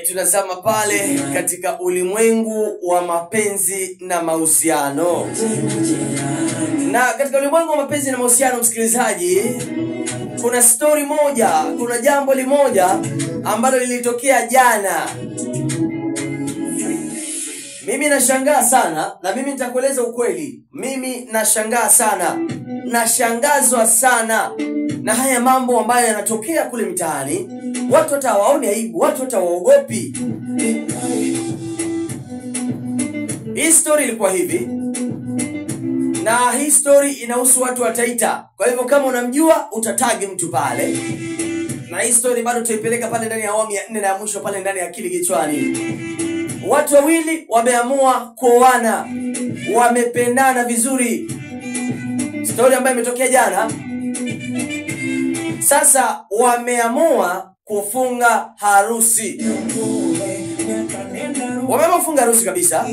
Tunazama pale katika ulimwengu wa mapenzi na mahusiano. Na katika ulimwengu wa mapenzi na mahusiano, msikilizaji, kuna story moja, kuna jambo limoja ambalo lilitokea jana. Mimi nashangaa sana, na mimi nitakueleza ukweli. Mimi nashangaa sana, nashangazwa sana na haya mambo ambayo yanatokea kule mtaani. Watu hata hawaoni aibu, watu hata hawaogopi. Hii story ilikuwa hivi, na hii story inahusu watu wa Taita. Kwa hivyo kama unamjua utatagi mtu pale. Na hii story bado tutaipeleka pale ndani ya awamu ya 4 na ya mwisho pale ndani ya Akili Kichwani. Watu wawili wameamua kuoana, wamependana vizuri. Story ambayo imetokea jana. Sasa wameamua kufunga harusi. Wameamua kufunga harusi kabisa.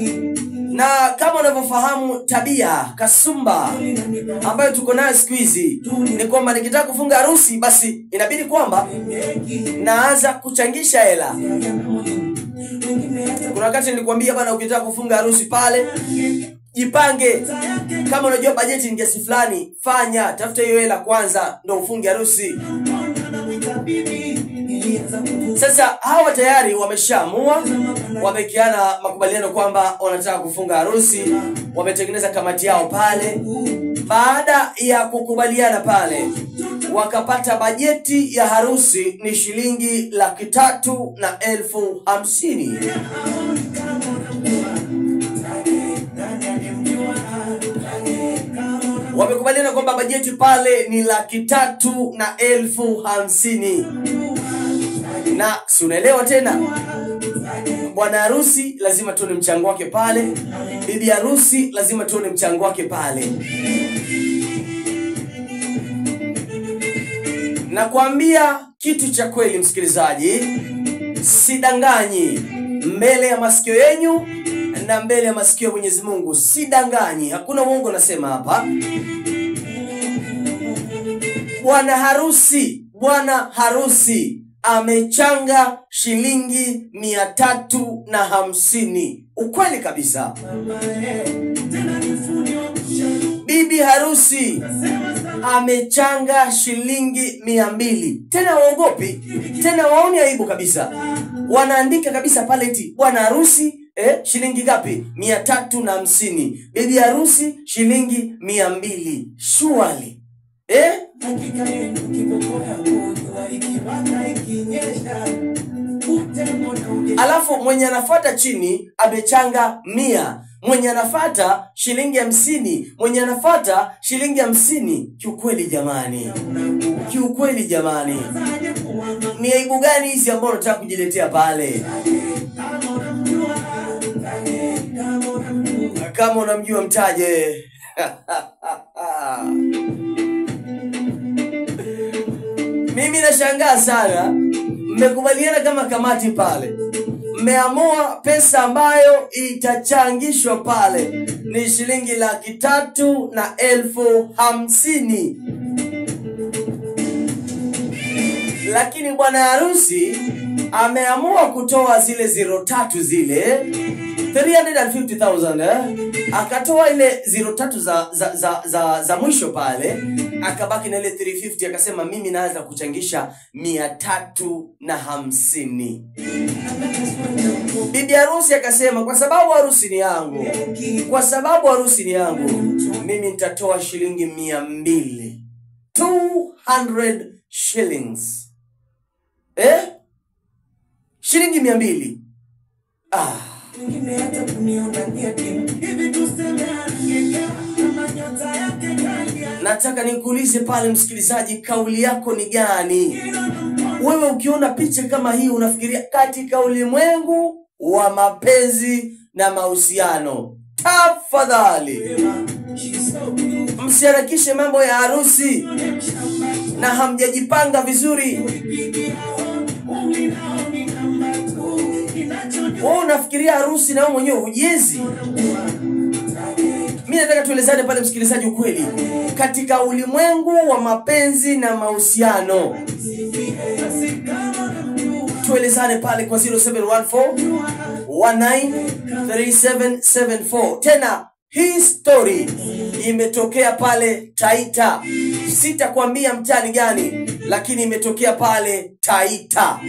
Na kama unavyofahamu tabia kasumba ambayo tuko nayo siku hizi, ni kwamba nikitaka kufunga harusi basi inabidi kwamba naanza kuchangisha hela. Kuna wakati nilikwambia bana, ukitaka kufunga harusi pale jipange. Kama unajua bajeti ni kiasi fulani, fanya, tafuta hiyo hela kwanza ndio ufunge harusi. Sasa hawa tayari wameshaamua, wamekiana makubaliano kwamba wanataka kufunga harusi, wametengeneza kamati yao pale. Baada ya kukubaliana pale, wakapata bajeti ya harusi ni shilingi 350,000. Wamekubaliana kwamba bajeti pale ni 350,000. Na si unaelewa tena, bwana harusi lazima tuone mchango wake pale, bibi harusi lazima tuone mchango wake pale. Na kuambia kitu cha kweli msikilizaji, sidanganyi mbele ya masikio yenu na mbele ya masikio ya Mwenyezi Mungu, sidanganyi, hakuna uongo nasema hapa. Bwana harusi amechanga shilingi 350. Ukweli kabisa. Bibi harusi amechanga shilingi 200. Tena waogopi, tena waoni aibu kabisa. Wanaandika kabisa pale eti bwana harusi shilingi ngapi? 350. Bibi harusi shilingi 200. Surely alafu mwenye anafuata chini amechanga 100, mwenye anafuata shilingi 50, mwenye anafuata shilingi 50. Kiukweli jamani, ni aibu gani hizi ambazo unataka kujiletea pale? Kama unamjua mtaje. Mimi nashangaa sana, mmekubaliana kama kamati pale, mmeamua pesa ambayo itachangishwa pale ni shilingi 350,000. Lakini bwana harusi ameamua kutoa zile 03 zile 350,000, akatoa ile 03 za mwisho pale, akabaki na ile 350. Akasema mimi naanza kuchangisha 350. Bibi harusi akasema kwa sababu harusi ni yangu, mimi nitatoa shilingi 200. 200 shillings. Shilingi 200. Nataka nikuulize pale msikilizaji, kauli yako ni gani? Wewe ukiona picha kama hii unafikiria katika ulimwengu wa mapenzi na mahusiano? Tafadhali msiharakishe mambo ya harusi na hamjajipanga vizuri. Wewe unafikiria harusi na wewe mwenyewe hujezi. Mimi nataka tuelezane pale msikilizaji ukweli. Katika ulimwengu wa mapenzi na mahusiano, tuelezane pale kwa 0714193774. Tena hii story imetokea pale Taita. Sitakwambia mtani gani, lakini imetokea pale Taita.